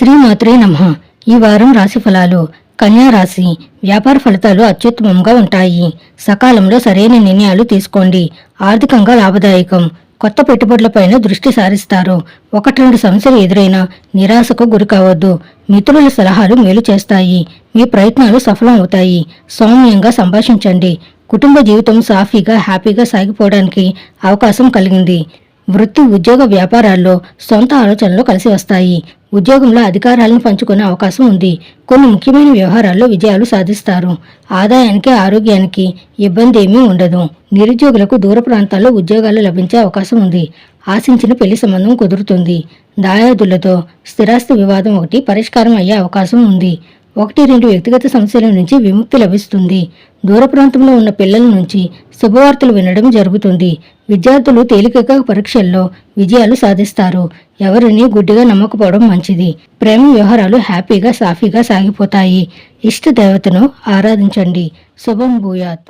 శ్రీమాత్రే నమః. ఈ వారం రాశి ఫలాలు. కన్యా రాశి. వ్యాపార ఫలితాలు అత్యుత్తమంగా ఉంటాయి. సకాలంలో సరైన నిర్ణయాలు తీసుకోండి. ఆర్థికంగా లాభదాయకం. కొత్త పెట్టుబడులపైన దృష్టి సారిస్తారు. 1-2 సమస్యలు ఎదురైనా నిరాశకు గురి కావద్దు. మిత్రుల సలహాలు మేలు చేస్తాయి. మీ ప్రయత్నాలు సఫలం అవుతాయి. సౌమ్యంగా సంభాషించండి. కుటుంబ జీవితం సాఫీగా హ్యాపీగా సాగిపోవడానికి అవకాశం కలిగింది. వృత్తి, ఉద్యోగ, వ్యాపారాల్లో సొంత ఆలోచనలు కలిసి వస్తాయి. ఉద్యోగంలో అధికారాలను పంచుకునే అవకాశం ఉంది. కొన్ని ముఖ్యమైన వ్యవహారాల్లో విజయాలు సాధిస్తారు. ఆదాయానికి, ఆరోగ్యానికి ఇబ్బంది ఏమీ ఉండదు. నిరుద్యోగులకు దూర ప్రాంతాల్లో ఉద్యోగాలు లభించే అవకాశం ఉంది. ఆశించిన పెళ్లి సంబంధం కుదురుతుంది. దాయాదులతో స్థిరాస్తి వివాదం ఒకటి పరిష్కారం అయ్యే అవకాశం ఉంది. 1-2 వ్యక్తిగత సమస్యల నుంచి విముక్తి లభిస్తుంది. దూర ప్రాంతంలో ఉన్న పిల్లల నుంచి శుభవార్తలు వినడం జరుగుతుంది. విద్యార్థులు తేలికగా పరీక్షల్లో విజయాలు సాధిస్తారు. ఎవరిని గుడ్డిగా నమ్మకపోవడం మంచిది. ప్రేమ వ్యవహారాలు హ్యాపీగా సాఫీగా సాగిపోతాయి. ఇష్ట దేవతను ఆరాధించండి. శుభం భూయాత్.